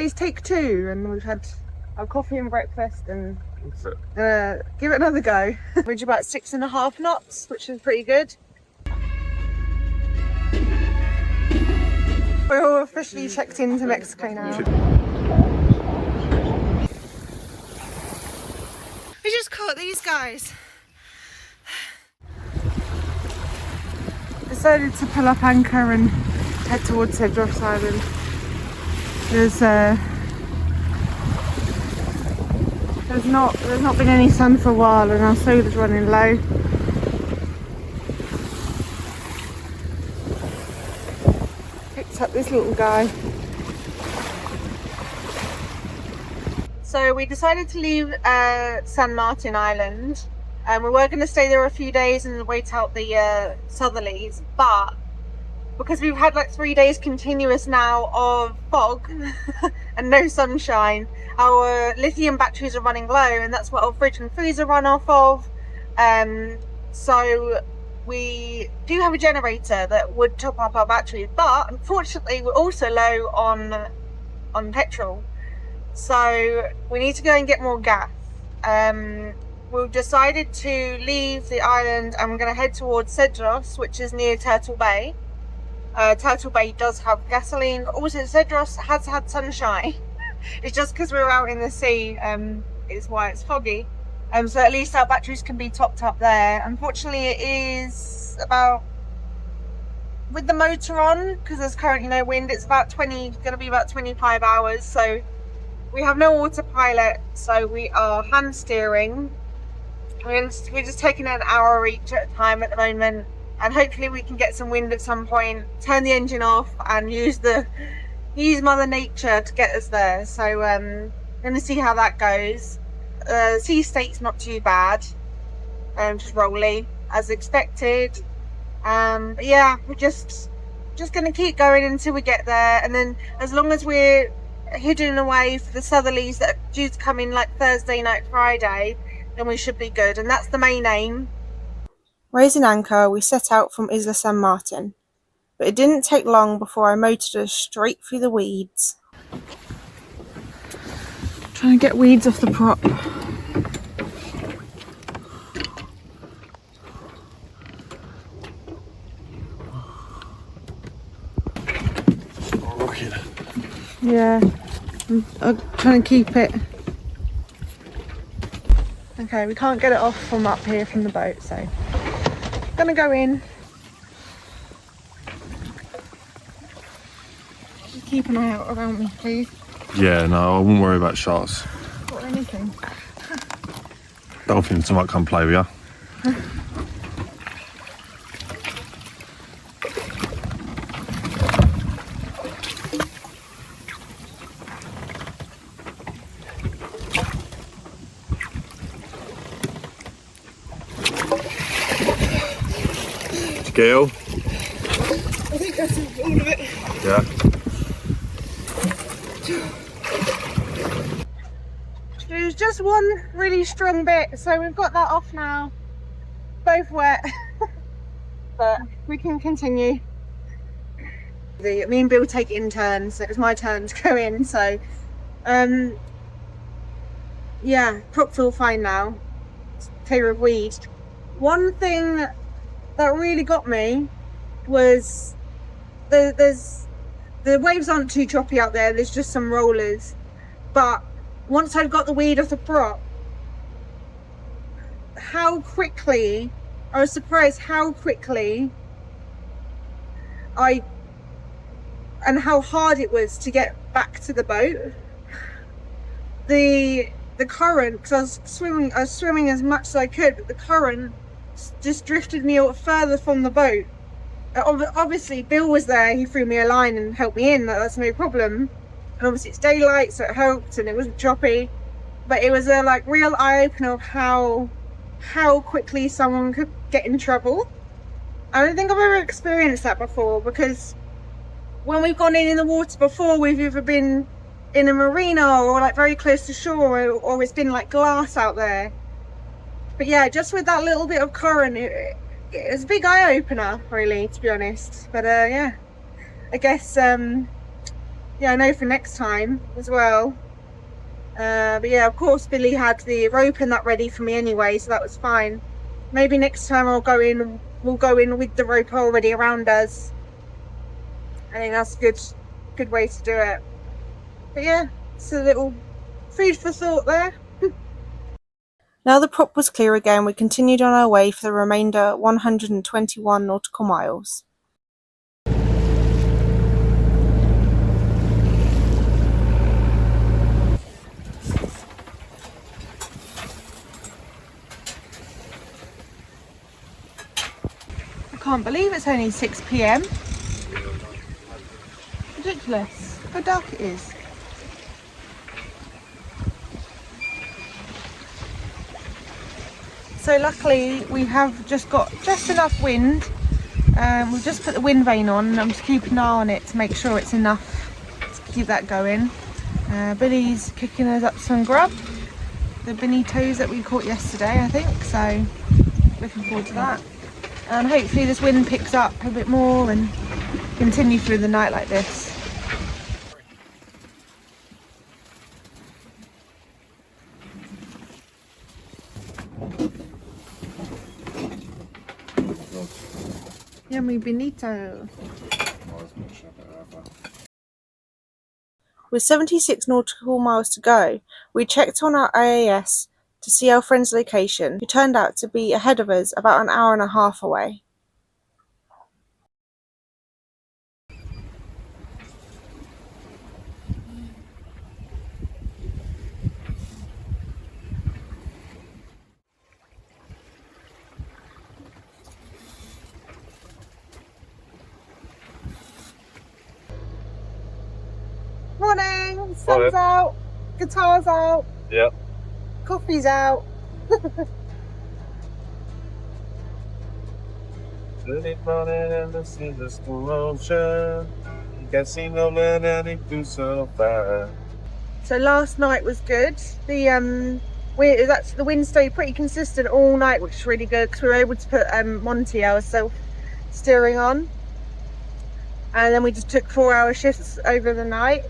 Today's take 2 and we've had our coffee and breakfast and give it another go. We're about 6.5 knots, which is pretty good. We're all officially checked into Mexico now. We just caught these guys. Decided to pull up anchor and head towards Cedros Island. There's not been any sun for a while and our solar's running low. Picked up this little guy. So we decided to leave San Martin Island, and we were going to stay there a few days and wait out the southerlies, but because we've had like 3 days continuous now of fog and no sunshine, our lithium batteries are running low, and that's what our fridge and freezer run off of. So we do have a generator that would top up our batteries, but unfortunately we're also low on petrol, so we need to go and get more gas. We've decided to leave the island and we're going to head towards Cedros, which is near Turtle Bay. Turtle Bay does have gasoline. Also, Cedros has had sunshine. It's just because we're out in the sea is why it's foggy. So at least our batteries can be topped up there. Unfortunately, it is about, with the motor on, because there's currently no wind, it's about going to be about 25 hours. So we have no autopilot, so we are hand steering. We're just taking an hour each at a time at the moment. And hopefully we can get some wind at some point, turn the engine off and use Mother Nature to get us there. So going to see how that goes. Sea state's not too bad, just rolly as expected. But yeah, we're just going to keep going until we get there, and then as long as we're hidden away for the southerlies that are due to come in like Thursday night, Friday, then we should be good, and that's the main aim. Raising anchor, we set out from Isla San Martin, but it didn't take long before I motored us straight through the weeds. Trying to get weeds off the prop. Yeah, I'm trying to keep it. Okay, we can't get it off from up here from the boat, so gonna go in. Just keep an eye out around me, please. Yeah, no, I wouldn't worry about sharks. Or anything. Dolphins might come play with you. Scale? I think that's all of it. Yeah. There's just one really strong bit, so we've got that off now. Both wet, but we can continue. Me and Bill take it in turns, so it was my turn to go in, so yeah, prop's all fine now. It's clear of weed. One thing that really got me was the waves aren't too choppy out there's just some rollers, but once I'd got the weed off the prop, I was surprised how quickly and how hard it was to get back to the boat. The current, because I was swimming as much as I could, but the current just drifted me further from the boat. Obviously Bill was there, he threw me a line and helped me in, that's no problem, and obviously it's daylight so it helped and it wasn't choppy, but it was a real eye-opener of how quickly someone could get in trouble. I don't think I've ever experienced that before, because when we've gone in the water before, we've either been in a marina or very close to shore, or it's been glass out there. But yeah, just with that little bit of current, it was a big eye opener, really, to be honest. But yeah, I guess yeah, I know for next time as well. But yeah, of course, Billy had the rope and that ready for me anyway, so that was fine. Maybe next time we'll go in with the rope already around us. I think that's a good way to do it. But yeah, it's a little food for thought there. Now the prop was clear again, we continued on our way for the remainder 121 nautical miles. I can't believe it's only 6 PM. Ridiculous how dark it is. So luckily we have just got just enough wind. We've just put the wind vane on and I'm just keeping an eye on it to make sure it's enough to keep that going. Billy's cooking us up some grub, the Bonitos that we caught yesterday I think, so looking forward to that. And hopefully this wind picks up a bit more and continue through the night like this. Yummy Bonito. With 76 nautical miles to go, we checked on our IAS to see our friend's location, who turned out to be ahead of us about an hour and a half away. Morning! Sun's out, guitar's out, Yep. coffee's out. Early morning and the season's motion. You can see no man and it do so far. So last night was good. The wind stayed pretty consistent all night, which is really good because we were able to put Monty, our self steering, on, and then we just took 4-hour shifts over the night.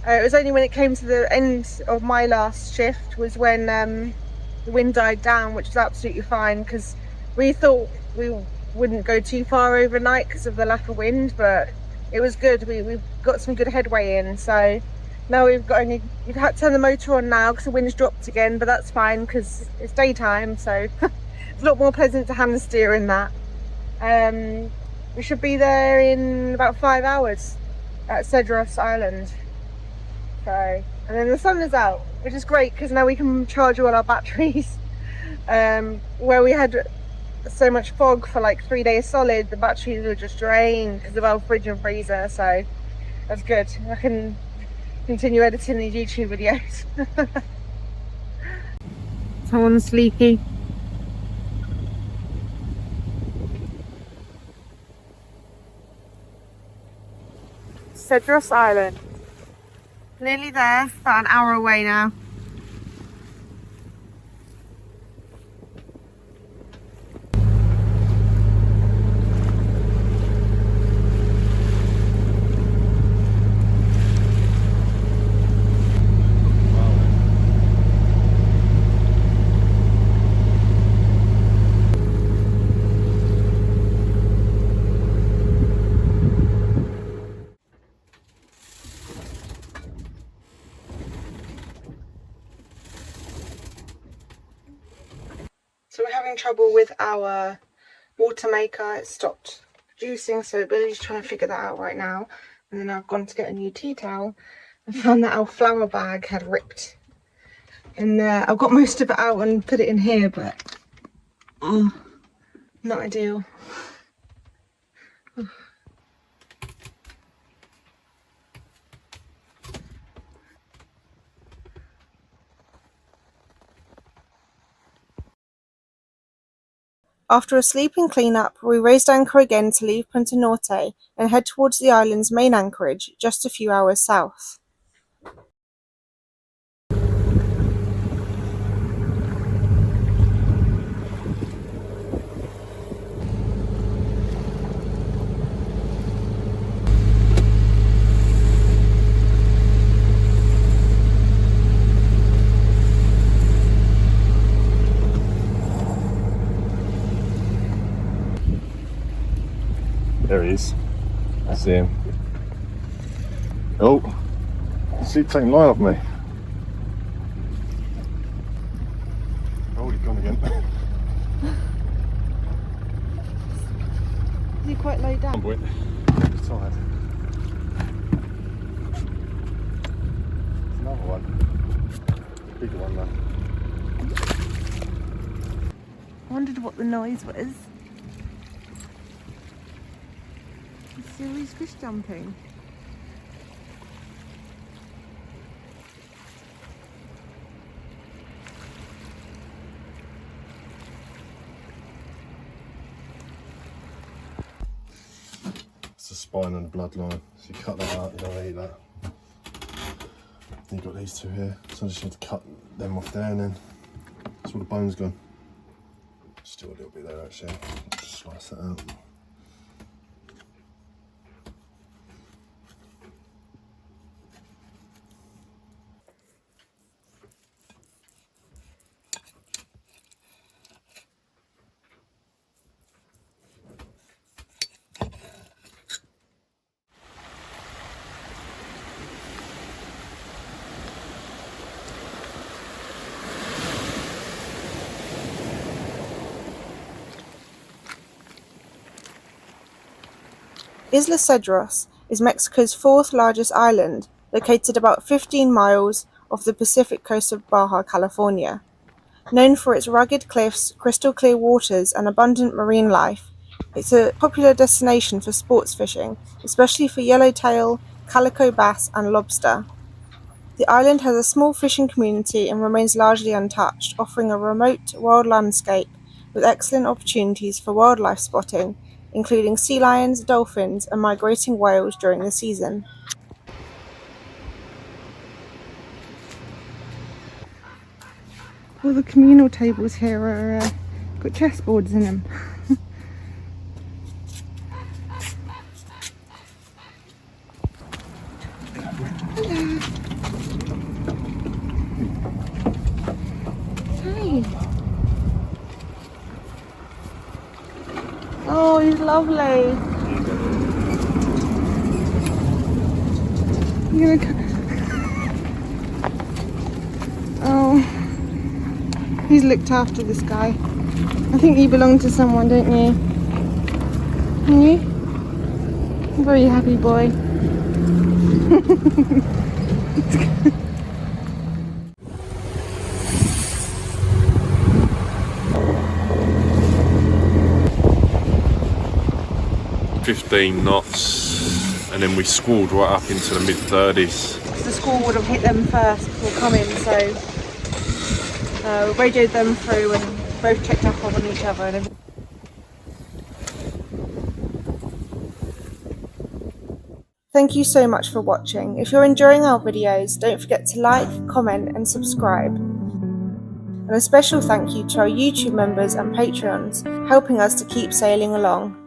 It was only when it came to the end of my last shift was when the wind died down, which was absolutely fine because we thought we wouldn't go too far overnight because of the lack of wind, but it was good. We've got some good headway in, so now we've had to turn the motor on now because the wind's dropped again, but that's fine because it's daytime, so it's a lot more pleasant to hand steer in that. We should be there in about 5 hours at Cedros Island. So, and then the sun is out, which is great because now we can charge all our batteries. Where we had so much fog for like 3 days solid, the batteries were just drained because of our fridge and freezer, so that's good. I can continue editing these YouTube videos. Someone's sleepy. Cedros Island. Nearly there, about an hour away now. So we're having trouble with our water maker. It stopped producing, so Billy's trying to figure that out right now. And then I've gone to get a new tea towel and found that our flour bag had ripped. And I've got most of it out and put it in here, but not ideal. After a sleeping clean-up, we raised anchor again to leave Punta Norte and head towards the island's main anchorage, just a few hours south. he is. I see him. Oh, see him taking line off me. Oh, he's gone again. Is he quite low down? Boy, he's tired. There's another one. Bigger one though. I wondered what the noise was. You see all these fish jumping? It's the spine and the bloodline. So you cut that out, you don't eat that. Then you've got these two here. So I just need to cut them off there and then that's all the bone's gone. Still a little bit there actually. Just slice that out. Isla Cedros is Mexico's fourth largest island, located about 15 miles off the Pacific coast of Baja, California. Known for its rugged cliffs, crystal clear waters, and abundant marine life, it's a popular destination for sports fishing, especially for yellowtail, calico bass, and lobster. The island has a small fishing community and remains largely untouched, offering a remote, wild landscape with excellent opportunities for wildlife spotting, including sea lions, dolphins, and migrating whales during the season. All the communal tables here are got chessboards in them. Hello. Hi. Oh, he's lovely. You're gonna oh, he's looked after this guy. I think you belong to someone, don't you? Don't you? Very happy boy. 15 knots and then we squalled right up into the mid-30s. The squall would have hit them first before coming, so we radioed them through and both checked up on each other. And thank you so much for watching. If you're enjoying our videos, don't forget to like, comment and subscribe. And a special thank you to our YouTube members and Patreons, helping us to keep sailing along.